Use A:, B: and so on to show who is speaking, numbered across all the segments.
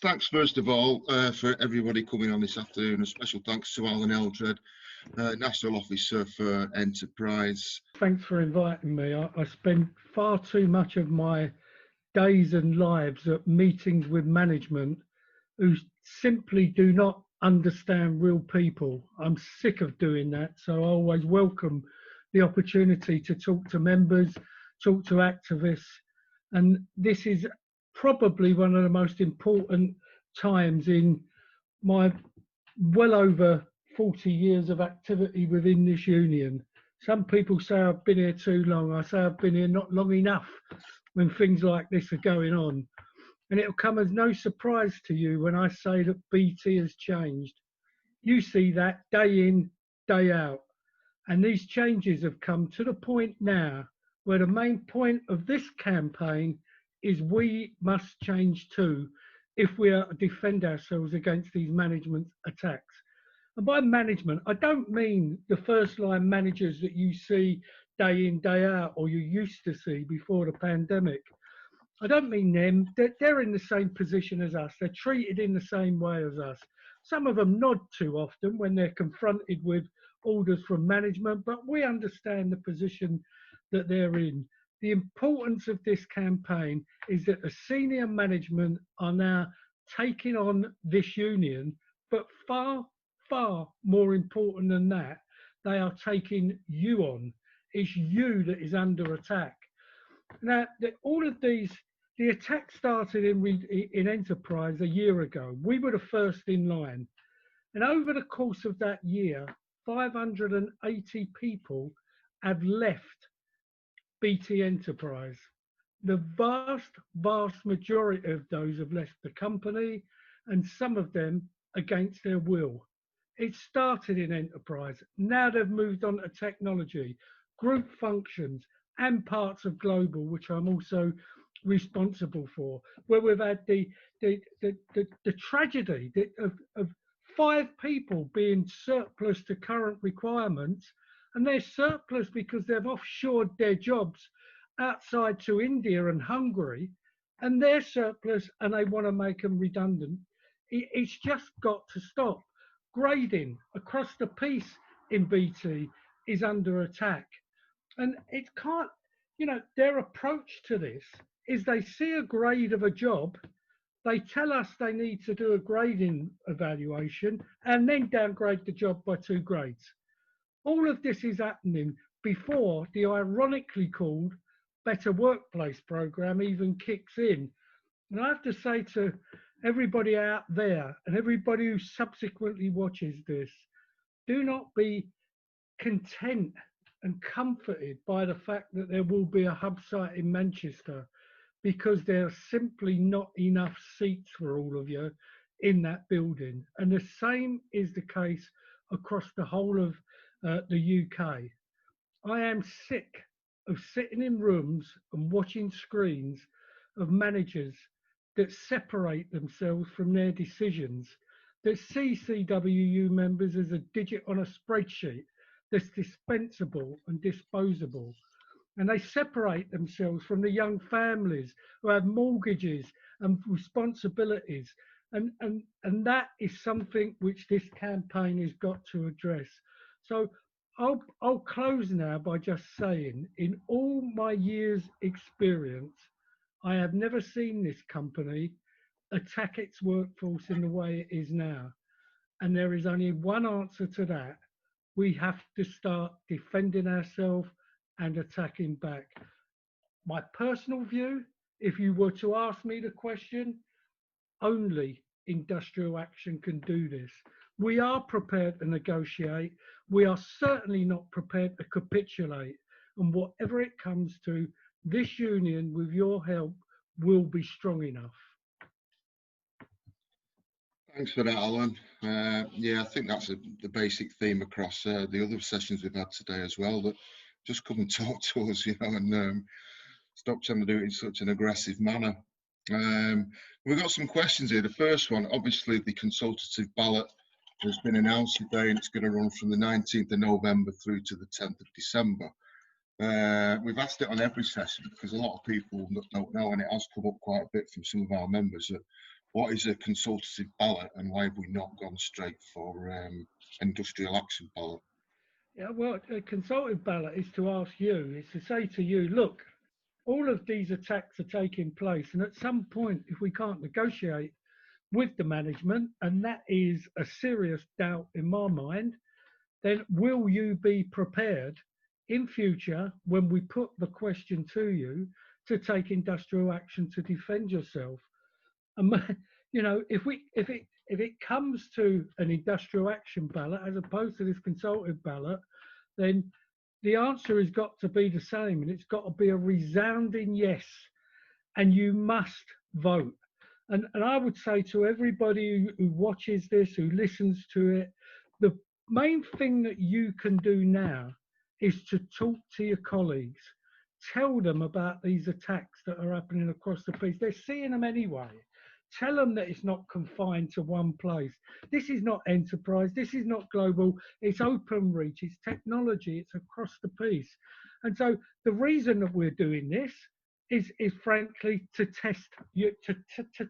A: Thanks first of all for everybody coming on this afternoon. A special thanks to Allan Eldred, National Officer for Enterprise.
B: Thanks for inviting me. I spend far too much of my days and lives at meetings with management who simply do not understand real people. I'm sick of doing that, so I always welcome the opportunity to talk to members, talk to activists, and this is probably one of the most important times in my well over 40 years of activity within this union. Some people say I've been here too long. I say I've been here not long enough when things like this are going on. And it'll come as no surprise to you when I say that BT has changed. You see that day in, day out. And these changes have come to the point now where the main point of this campaign is we must change too if we are to defend ourselves against these management attacks. And by management, I don't mean the first line managers that you see day in, day out, or you used to see before the pandemic. I don't mean them. They're in the same position as us. They're treated in the same way as us. Some of them nod too often when they're confronted with orders from management, but we understand the position that they're in. The importance of this campaign is that the senior management are now taking on this union, but far more important than that, they are taking you on. It's you that is under attack. Now, all of these, the attack started in Enterprise a year ago. We were the first in line. And over the course of that year, 580 people have left BT Enterprise. The vast majority of those have left the company, and some of them against their will. It started in Enterprise. Now they've moved on to technology, group functions, and parts of global, which I'm also responsible for, where we've had the tragedy of 5 people being surplus to current requirements, and they're surplus because they've offshored their jobs outside to India and Hungary, and they're surplus and they want to make them redundant. It's just got to stop. Grading across the piece in BT is under attack. And it can't, their approach to this is they see a grade of a job, they tell us they need to do a grading evaluation and then downgrade the job by 2 grades. All of this is happening before the ironically called Better Workplace programme even kicks in. And I have to say to everybody out there and everybody who subsequently watches this, do not be content and comforted by the fact that there will be a hub site in Manchester, because there are simply not enough seats for all of you in that building. And the same is the case across the whole of the UK. I am sick of sitting in rooms and watching screens of managers that separate themselves from their decisions, that see CWU members as a digit on a spreadsheet that's dispensable and disposable. And they separate themselves from the young families who have mortgages and responsibilities. And that is something which this campaign has got to address. So I'll close now by just saying, in all my years' experience, I have never seen this company attack its workforce in the way it is now. And there is only one answer to that. We have to start defending ourselves and attacking back. My personal view, if you were to ask me the question, only industrial action can do this. We are prepared to negotiate. We are certainly not prepared to capitulate. And whatever it comes to, this union, with your help, will be strong enough.
A: Thanks for that, Alan. Yeah, I think that's the basic theme across the other sessions we've had today as well, that just come and talk to us, and stop trying to do it in such an aggressive manner. We've got some questions here. The first one, obviously the consultative ballot has been announced today, and it's going to run from the 19th of November through to the 10th of December. We've asked it on every session because a lot of people don't know, and it has come up quite a bit from some of our members, that what is a consultative ballot and why have we not gone straight for industrial action ballot?
B: Yeah, well, a consultative ballot is to ask you, is to say to you, look, all of these attacks are taking place, and at some point, if we can't negotiate with the management, and that is a serious doubt in my mind, then will you be prepared in future when we put the question to you to take industrial action to defend yourself? And you know, if it comes to an industrial action ballot as opposed to this consultative ballot, then the answer has got to be the same, and it's got to be a resounding yes, and you must vote. And I would say to everybody who watches this, who listens to it, the main thing that you can do now is to talk to your colleagues. Tell them about these attacks that are happening across the piece. They're seeing them anyway. Tell them that it's not confined to one place. This is not enterprise. This is not global. It's open reach. It's technology. It's across the piece. And so the reason that we're doing this is frankly to test you, to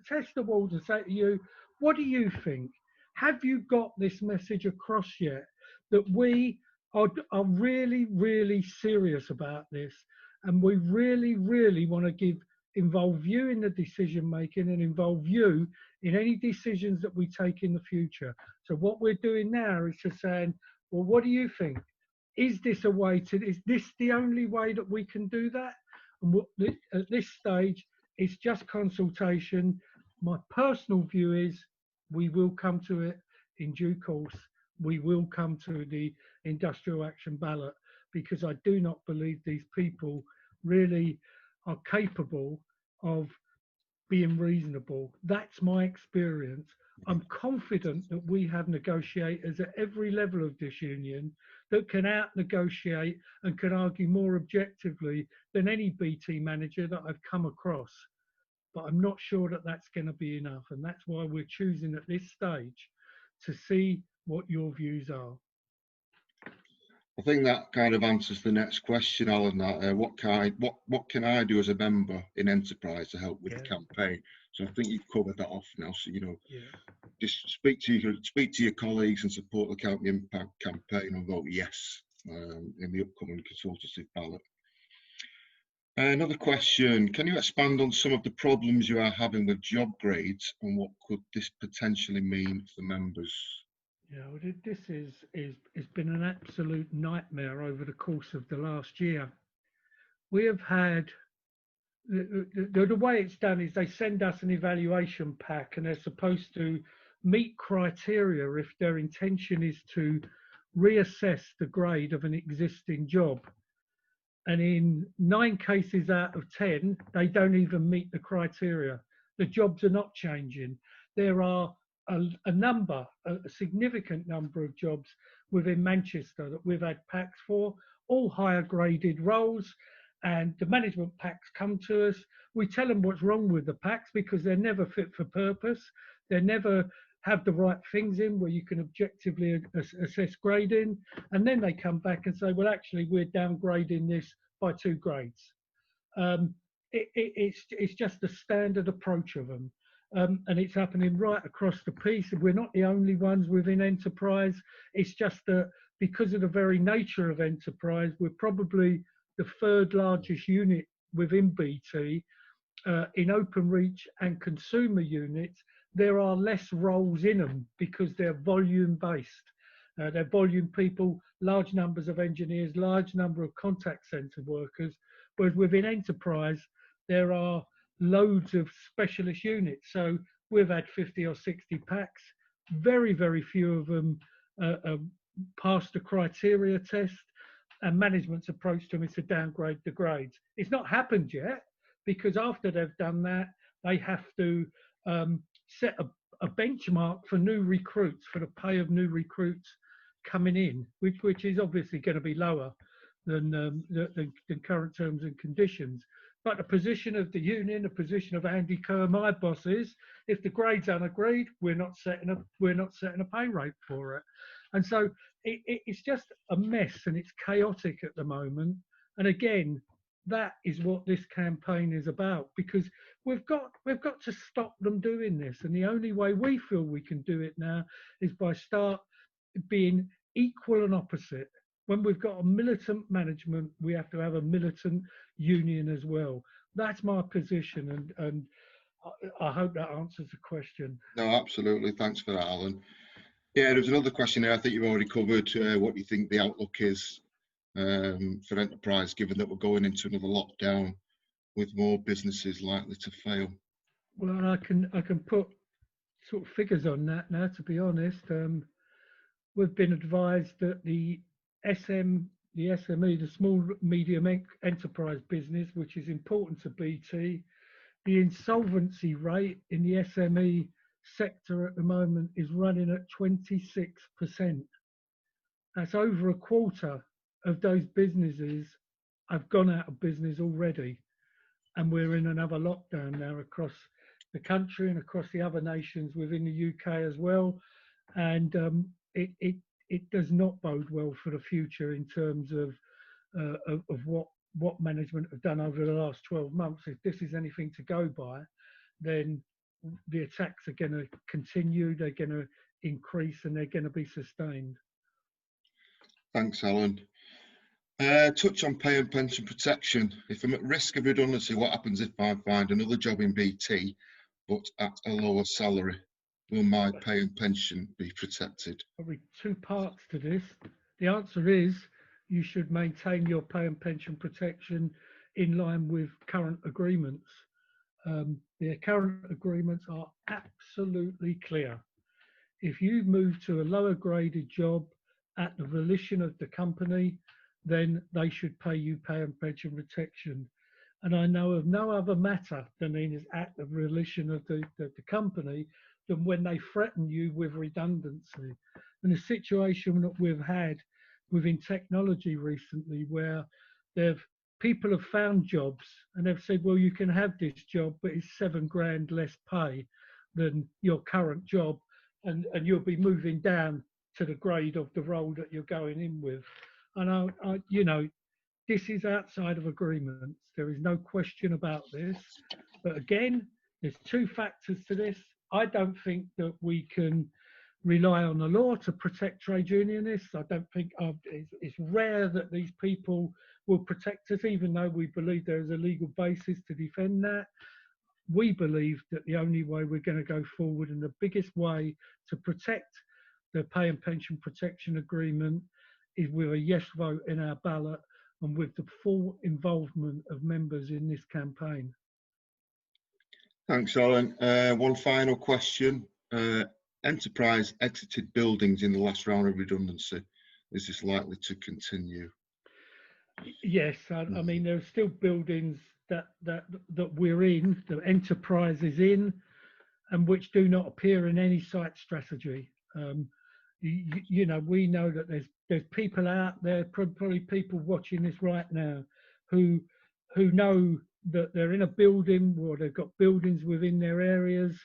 B: test the walls and say to you, what do you think? Have you got this message across yet? That we are really, really serious about this, and we really, really want to involve you in the decision making and involve you in any decisions that we take in the future. So what we're doing now is just saying, well, what do you think? Is this a way to? Is this the only way that we can do that? And at this stage, it's just consultation. My personal view is we will come to it in due course. We will come to the industrial action ballot, because I do not believe these people really are capable of being reasonable. That's my experience. I'm confident that we have negotiators at every level of this union that can out negotiate and can argue more objectively than any BT manager that I've come across. But I'm not sure that that's going to be enough. And that's why we're choosing at this stage to see what your views are.
A: I think that kind of answers the next question, Alan. That what can I do as a member in enterprise to help with the campaign? So I think you've covered that off now. So just speak to your colleagues and support the County Impact campaign and vote yes in the upcoming consultative ballot. Another question: can you expand on some of the problems you are having with job grades and what could this potentially mean for the members?
B: Yeah, well, this has been an absolute nightmare over the course of the last year. We have had the way it's done is they send us an evaluation pack, and they're supposed to meet criteria if their intention is to reassess the grade of an existing job. And in 9 cases out of 10, they don't even meet the criteria. The jobs are not changing. There are a significant number of jobs within Manchester that we've had packs for, all higher graded roles, and the management packs come to us. We tell them what's wrong with the packs because they're never fit for purpose. They never have the right things in where you can objectively assess grading. And then they come back and say, well, actually, we're downgrading this by 2 grades. It's just a standard approach of them. And it's happening right across the piece. We're not the only ones within enterprise. It's just that because of the very nature of enterprise, we're probably the 3rd largest unit within BT. In open reach and consumer units, there are less roles in them because they're volume based. They're volume people, large numbers of engineers, large number of contact centre workers, whereas within enterprise, there are loads of specialist units. So we've had 50 or 60 packs. Very, very few of them passed the criteria test, and management's approach to them is to downgrade the grades. It's not happened yet, because after they've done that, they have to set a benchmark for new recruits, for the pay of new recruits coming in, which is obviously going to be lower than current terms and conditions. But the position of the union, the position of Andy Kerr, my boss, is if the grade's unagreed, we're not setting a pay rate for it. And so it's just a mess, and it's chaotic at the moment. And again, that is what this campaign is about, because we've got to stop them doing this, and the only way we feel we can do it now is by start being equal and opposite. When we've got a militant management, we have to have a militant union as well. That's my position, and I hope that answers the question.
A: No, absolutely. Thanks for that, Alan. Yeah, there's another question there. I think you've already covered what you think the outlook is for enterprise, given that we're going into another lockdown with more businesses likely to fail.
B: Well, I can put sort of figures on that now. To be honest, we've been advised that the SME, the small medium enterprise business, which is important to BT, the insolvency rate in the SME sector at the moment is running at 26%. That's over a quarter of those businesses have gone out of business already. And we're in another lockdown now across the country and across the other nations within the UK as well. And it does not bode well for the future in terms of what management have done over the last 12 months. If this is anything to go by, then the attacks are going to continue, they're going to increase, and they're going to be sustained.
A: Thanks, Alan. Touch on pay and pension protection. If I'm at risk of redundancy, what happens if I find another job in BT, but at a lower salary? Will my pay and pension be protected?
B: Probably two parts to this. The answer is you should maintain your pay and pension protection in line with current agreements. The current agreements are absolutely clear. If you move to a lower graded job at the volition of the company, then they should pay you pay and pension protection. And I know of no other matter than it is at the volition of the company than when they threaten you with redundancy. And the situation that we've had within technology recently, where people have found jobs and they've said, well, you can have this job, but it's £7 grand less pay than your current job, and you'll be moving down to the grade of the role that you're going in with. And this is outside of agreements. There is no question about this. But again, there's two factors to this. I don't think that we can rely on the law to protect trade unionists. I don't think it's rare that these people will protect us, even though we believe there is a legal basis to defend that. We believe that the only way we're going to go forward, and the biggest way to protect the pay and pension protection agreement, is with a yes vote in our ballot and with the full involvement of members in this campaign.
A: Thanks, Alan. One final question. Enterprise exited buildings in the last round of redundancy. Is this likely to continue?
B: Yes, I mean, there are still buildings that we're in, the enterprise is in, and which do not appear in any site strategy. We know that there's people out there, probably people watching this right now, who know that they're in a building, or they've got buildings within their areas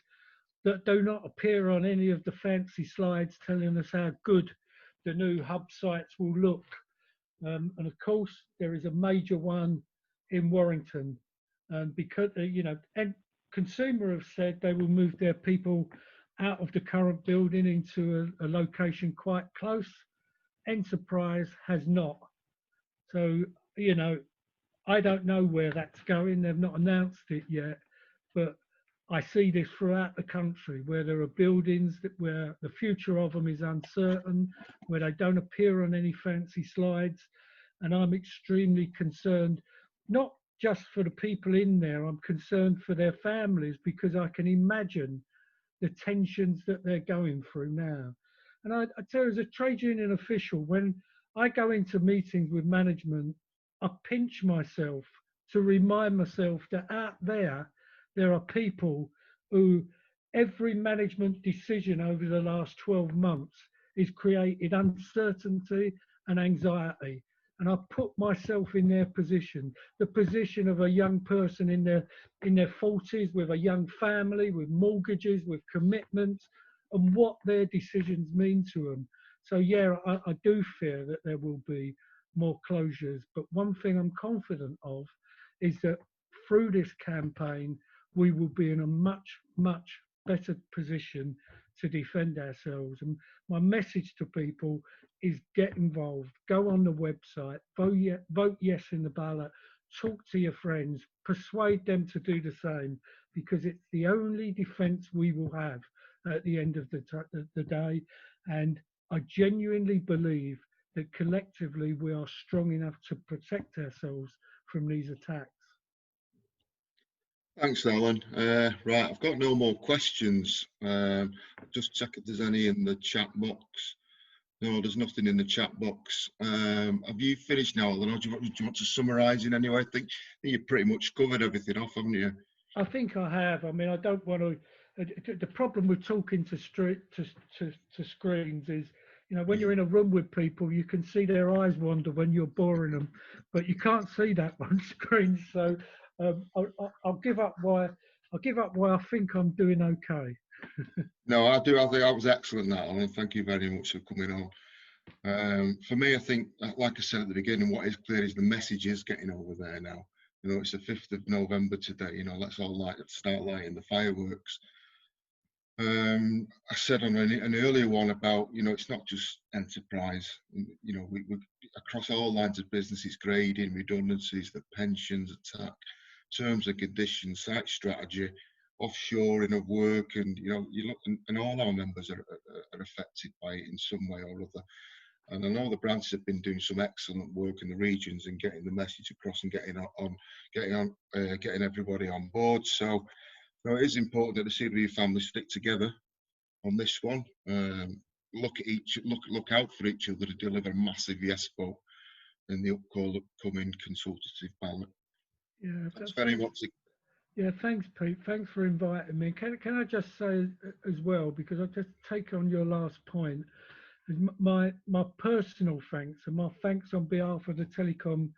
B: that do not appear on any of the fancy slides telling us how good the new hub sites will look. And of course, there is a major one in Warrington, because and Consumer have said they will move their people out of the current building into a location quite close. Enterprise has not. So, I don't know where that's going. They've not announced it yet, but I see this throughout the country, where there are buildings where the future of them is uncertain, where they don't appear on any fancy slides. And I'm extremely concerned, not just for the people in there, I'm concerned for their families, because I can imagine the tensions that they're going through now. And I tell you, as a trade union official, when I go into meetings with management, I pinch myself to remind myself that out there are people who every management decision over the last 12 months has created uncertainty and anxiety. And I put myself in their position, the position of a young person in their 40s, with a young family, with mortgages, with commitments, and what their decisions mean to them. So yeah, I do fear that there will be more closures. But one thing I'm confident of is that through this campaign, we will be in a much, much better position to defend ourselves. And my message to people is get involved, go on the website, vote yes in the ballot, talk to your friends, persuade them to do the same, because it's the only defence we will have at the end of the day. And I genuinely believe that collectively we are strong enough to protect ourselves from these attacks.
A: Thanks, Alan. Right, I've got no more questions. Just check if there's any in the chat box. No, there's nothing in the chat box. Have you finished now, Alan, or do you want to summarise in any way? I think you've pretty much covered everything off, haven't you?
B: I think I have. I mean, I don't want to. The problem with talking to screens is, you know, when you're in a room with people, you can see their eyes wander when you're boring them, but you can't see that on screen. So I'll give up why I think I'm doing okay.
A: No, I do. I think that was excellent, that, Alan. Thank you very much for coming on. For me, I think, like I said at the beginning, what is clear is the message is getting over there now. You know, it's the 5th of November today. You know, let's all start lighting the fireworks. I said on an earlier one about, you know, it's not just enterprise. You know, we across all lines of business, it's grading, redundancies, the pensions attack, terms and conditions, site strategy, offshoring of work, and you know, you look, and all our members are affected by it in some way or other. And I know the branches have been doing some excellent work in the regions and getting the message across and getting everybody on board. So it is important that the CWU family stick together on this one. Look out for each other to deliver a massive yes vote in the upcoming consultative ballot.
B: Yeah,
A: Thanks very much.
B: Yeah, thanks, Pete. Thanks for inviting me. Can I just say as well, because I just take on your last point, is my personal thanks and my thanks on behalf of the telecom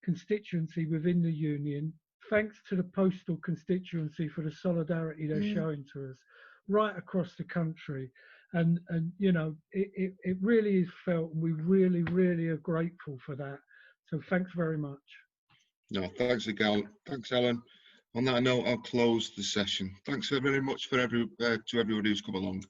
B: constituency within the union. Thanks to the postal constituency for the solidarity they're showing to us right across the country. And you know, it really is felt, and we really, really are grateful for that. So thanks very much.
A: No, thanks again. Thanks, Alan. On that note, I'll close the session. Thanks very much to everybody who's come along.